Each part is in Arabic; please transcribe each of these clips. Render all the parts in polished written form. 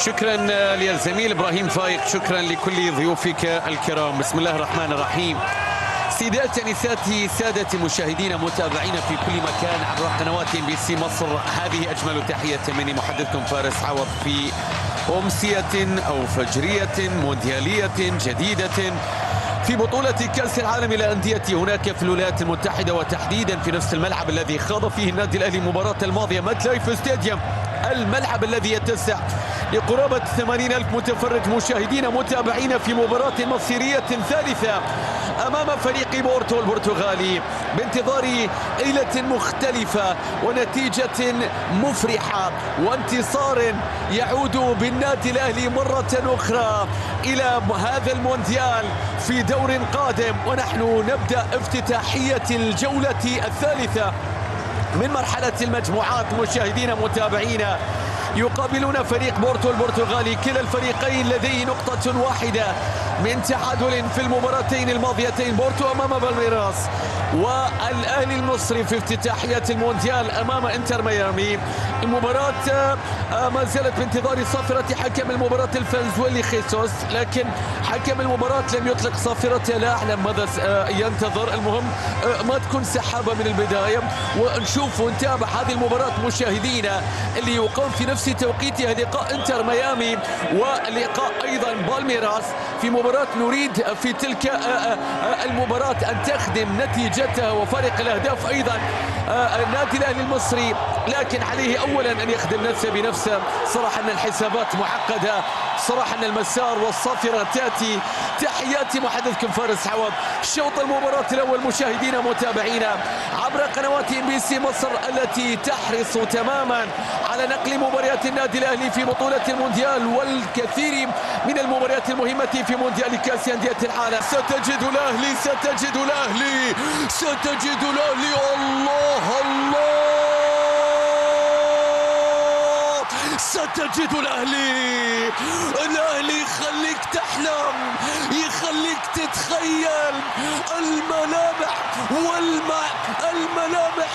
شكرا للزميل ابراهيم فايق، شكرا لكل ضيوفك الكرام. بسم الله الرحمن الرحيم. سيداتي نساتي سادتي مشاهدينا متابعينا في كل مكان عبر قنوات MBC مصر، هذه اجمل تحيه مني محدثكم فارس عوض في امسيه او فجريه موندياليه جديده في بطولة كأس العالم للأندية هناك في الولايات المتحدة، وتحديدا في نفس الملعب الذي خاض فيه النادي الأهلي المباراة الماضية، مات لايف ستاديوم، الملعب الذي يتسع لقرابة 80,000 متفرج مشاهدين متابعين في مباراة مصيرية ثالثة أمام فريق بورتو البرتغالي، بانتظار ليلة مختلفة ونتيجة مفرحة وانتصار يعود بالنادي الأهلي مرة أخرى إلى هذا المونديال في دور قادم. ونحن نبدأ افتتاحية الجولة الثالثة من مرحلة المجموعات مشاهدين متابعينا. يقابلون فريق بورتو البرتغالي، كلا الفريقين لديه نقطة واحدة من تعادل في المباراتين الماضيتين، بورتو أمام بالميراس والأهلي المصري في افتتاحية المونديال أمام انتر ميامي. المباراة ما زالت بانتظار صافرة حكم المباراة الفنزويلي خيسوس، لكن حكم المباراة لم يطلق صافرته، لا أعلم ماذا ينتظر. المهم ما تكون سحابة من البداية، ونشوف ونتابع هذه المباراة مشاهدينا اللي يقام في نفس توقيتها لقاء انتر ميامي ولقاء ايضا بالميراس. في مباراة نريد في تلك المباراة ان تخدم نتيجتها وفارق الاهداف ايضا النادي الاهلي المصري، لكن عليه اولا ان يخدم نفسه بنفسه. صراحة ان الحسابات معقدة، صراحة ان المسار والصافرة تاتي. تحياتي محدثكم فارس عوض. شوط المباراة الاول مشاهدينا متابعينا عبر قنوات MBC مصر التي تحرص تماما على نقل مباريات النادي الاهلي في بطولة المونديال والكثير من المباريات المهمة في مونديال كأس أندية العالم. ستجد الاهلي ستجد الاهلي ستجد الاهلي. الله الله، ستجد الاهلي. الاهلي يخليك تحلم، يخليك تتخيل الملامح الملامح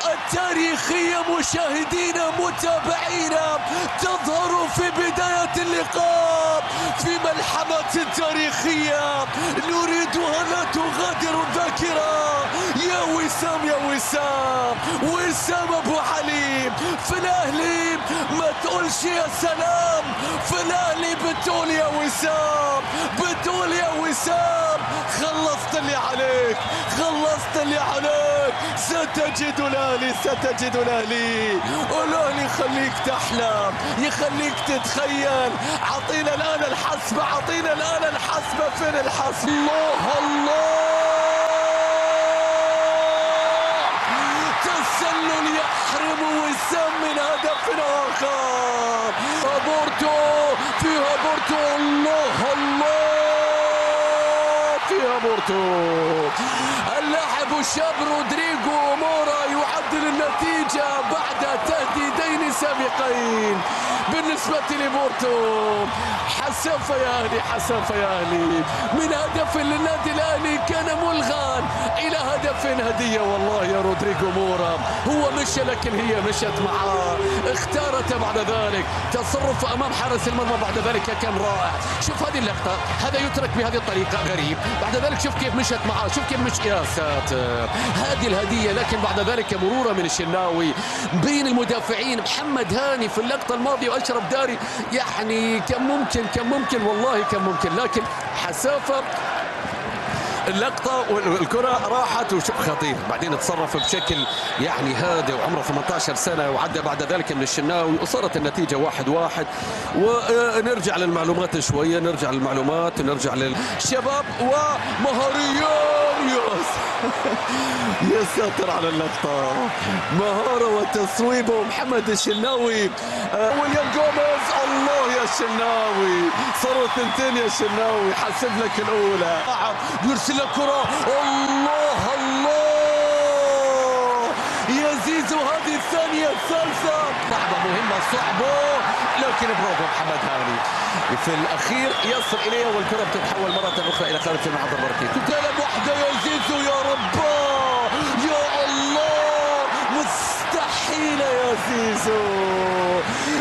التاريخية مشاهدينا متابعينا تظهر في بداية اللقاء في ملحمة تاريخية نريدها لا تغادر الذاكرة. يا وسام يا وسام، وسام ابو علي في الاهلي ما تقولش يا سلام، في الاهلي بتقول يا وسام، بتقول يا وسام خلصت اللي عليك، خلصت اللي عليك. ستجد الاهلي ستجد الاهلي. الاهلي يخليك تحلم، يخليك تتخيل. عطينا الان الحسبة، عطينا الان الحسبة. فين الحسبة؟ الله الله، تسلل يحرم وسام من هدف آخر. بورتو فيها بورتو، الله الله فيها بورتو. اللاعب الشاب رودريغو مورا يعدل النتيجة بعد تهديدين سابقين بالنسبة لبورتو. حسافة يا أهلي، حسافة يا أهلي، من هدف للنادي الأهلي كان ملغى إلى هدف هدية. والله يا رودريغو مورا هو مشى لكن هي مشت معاه، اختارت بعد ذلك تصرف أمام حارس المرمى، بعد ذلك كان رائع. شوف هذه اللقطة، هذا يترك بهذه الطريقة غريب، بعد ذلك شوف كيف مشت معاه، شوف كيف مش، يا ساتر هذه الهدية. لكن بعد ذلك مرورة من الشناوي بين المدافعين، محمد هاني في اللقطة الماضية وأشرف داري، يعني كان ممكن والله كان ممكن، لكن حسافة اللقطة والكرة راحت. وشوف خطير بعدين تصرف بشكل يعني هادئ وعمره 18 سنة، وعدى بعد ذلك من الشناوي وصارت النتيجة 1-1. ونرجع للمعلومات شوية، نرجع للمعلومات ونرجع للشباب ومهاريان. يا ساتر على اللقطة، مهارة وتصويبه محمد الشناوي. ويليام جوميز، الله يا الشناوي، صاروا ثنتين يا الشناوي، حسب لك الأولى. يرسل الكرة، الله الله يا زيزو، هذه الثانية الثالثة، لعبة مهمة صعبة، لكن برافو محمد هاني في الأخير يصل إليها والكرة بتتحول مرة أخرى إلى خارج الملعب الضربتين. تتلعب واحدة يا زيزو، يا رب يا الله، مستحيلة يا زيزو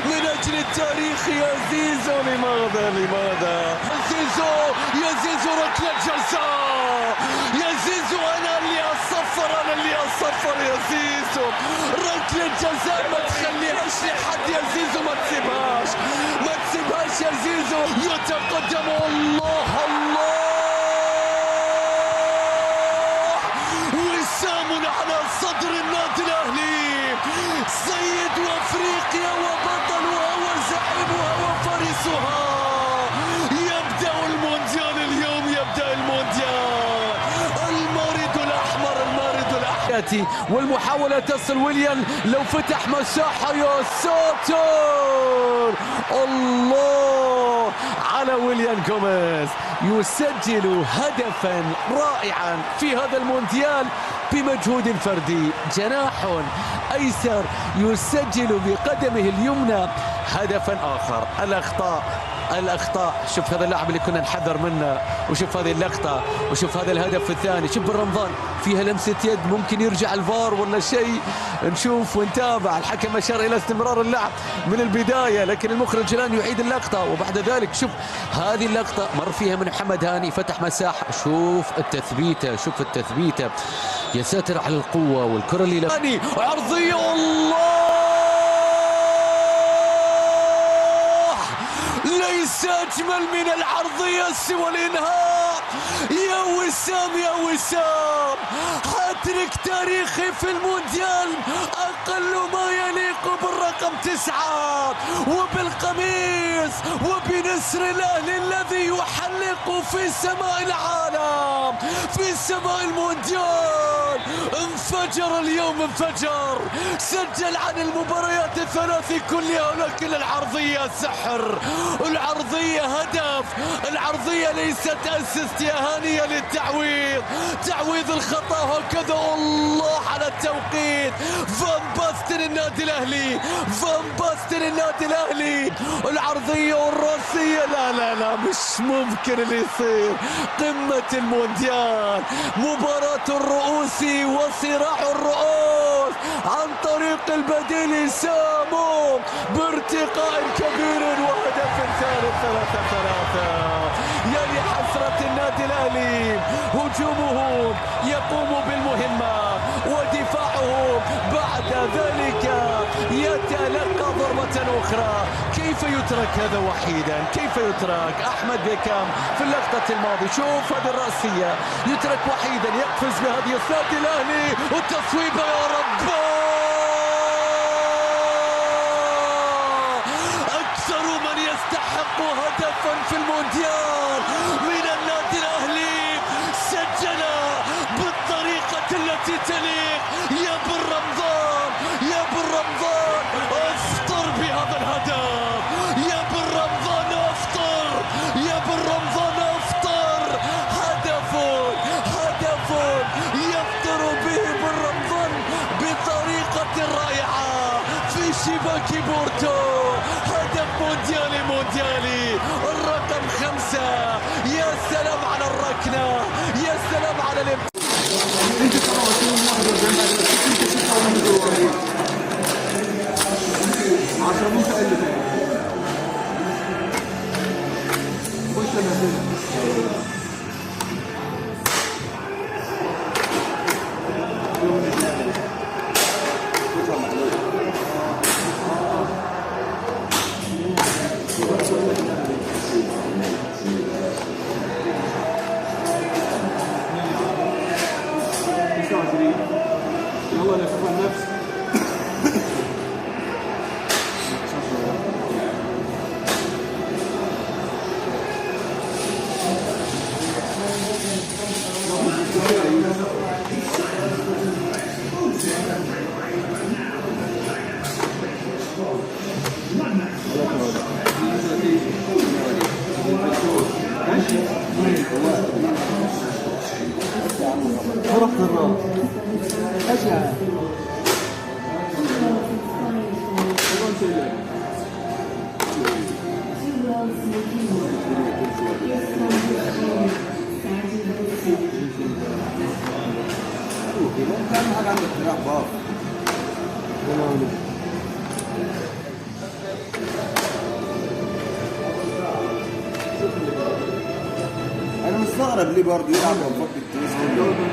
من أجل التاريخي يا زيزو. لماذا زيزو؟ يا زيزو ركلة جزاء يا زيزو. أنا اللي أصفر يا زيزو. ركلة جزاء ما تخليهاش لحد يا زيزو. ما تسيبهاش يا زيزو. يتقدم الله وسام على صدر النادي الأهلي. سيد أفريقيا وبطلها وزعيمها وفارسها. يبدأ المونديال اليوم. المارد الأحمر. والمحاولة تصل ويليان. لو فتح مساحة يا ساتر. الله على ويليان جوميز. يسجل هدفا رائعا في هذا المونديال بمجهود فردي. جناح أيسر يسجل بقدمه اليمنى هدفا آخر. الأخطاء. شوف هذا اللاعب اللي كنا نحذر منه، وشوف هذه اللقطة، وشوف هذا الهدف الثاني. شوف رمضان فيها لمسة يد، ممكن يرجع الفار ولا شيء. نشوف ونتابع. الحكم أشار إلى استمرار اللعب من البداية، لكن المخرج الآن يعيد اللقطة. وبعد ذلك شوف هذه اللقطة مر فيها من محمد هاني، فتح مساحة. شوف التثبيتة. يا ساتر على القوة والكرة اللي هاني عرضية. الله، ليس أجمل من العرضية سوى الإنهاء. يا وسام هاتريك تاريخي في المونديال. أقل ما يليق بالرقم 9 وبالقميص وبنسر الأهلي الذي يحلق في سماء العالم، في سماء المونديال. انفجر اليوم، سجل عن المباريات الثلاث كلها، ولكن العرضية سحر، العرضية هدف، العرضية ليست أسيست يا هانية للتعويض. تعويض الخطأ هكذا. الله على التوقيت. فان باستن النادي الأهلي. العرضية والرأسية. لا مش ممكن اللي يصير. قمة المونديال، مباراة الرؤوس وصراع الرؤوس عن طريق البديل سامو بارتقاء كبير وهدف ثالث. 3-3. يا لحسرة النادي الأهلي. هجومه يقوم بالمهمة ودفاعه بعد ذلك يتلقى ضربة أخرى. كيف يترك هذا وحيدا؟ أحمد بيكام في اللقطة الماضية. شوف هذه الرأسية، يترك وحيدا يقفز بهذه النادي الأهلي. والتصويبة يا رب، أكثر من يستحق هدفا في المونديال من النادي الأهلي سجل بالطريقة التي تليق. يا بن رمضان افطر بهذا الهدف. يا بن رمضان افطر. هدف يفطر به بن رمضان بطريقة رائعة في شباك بورتو. هدف مونديالي الرقم 5. يا سلام على الركنة، يا سلام على يلا نشوف النفس. فرق الراس أشعة كان حاجة عندك تراح باب مستغرب ليه برضه يلعب وفاق التويست.